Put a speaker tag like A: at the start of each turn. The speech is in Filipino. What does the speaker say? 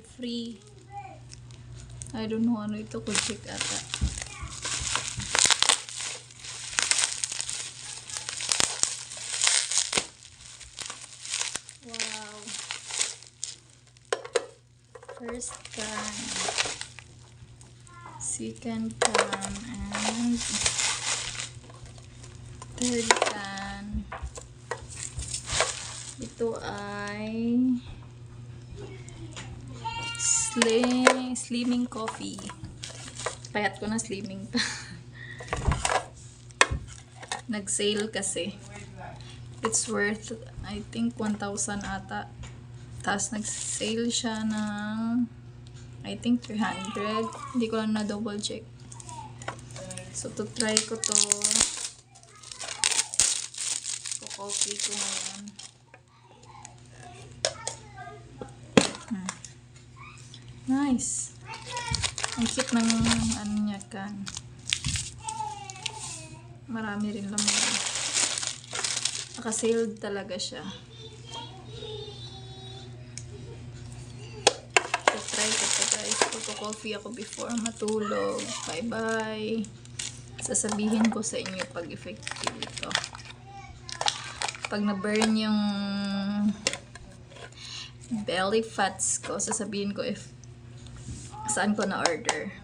A: may free. I don't know ano ito, check ata. Wow. First can, second can, and third can. Ito ay slimming coffee. Payat ko na slimming pa. Nag-sale kasi. It's worth, I think, 1,000 ata. Tapos nag-sale siya ng, I think, 300. Hindi ko lang na-double check. So, to try ko to. Coffee ko ngayon. Nice. Ang cute ng ano niya kan. Marami rin laman. Naka-sale talaga siya. So, try ko to guys. Coffee ako before matulog. Bye-bye. Sasabihin ko sa inyo pag effective ito. Pag na-burn yung belly fats ko, sasabihin ko if saan ko na-order.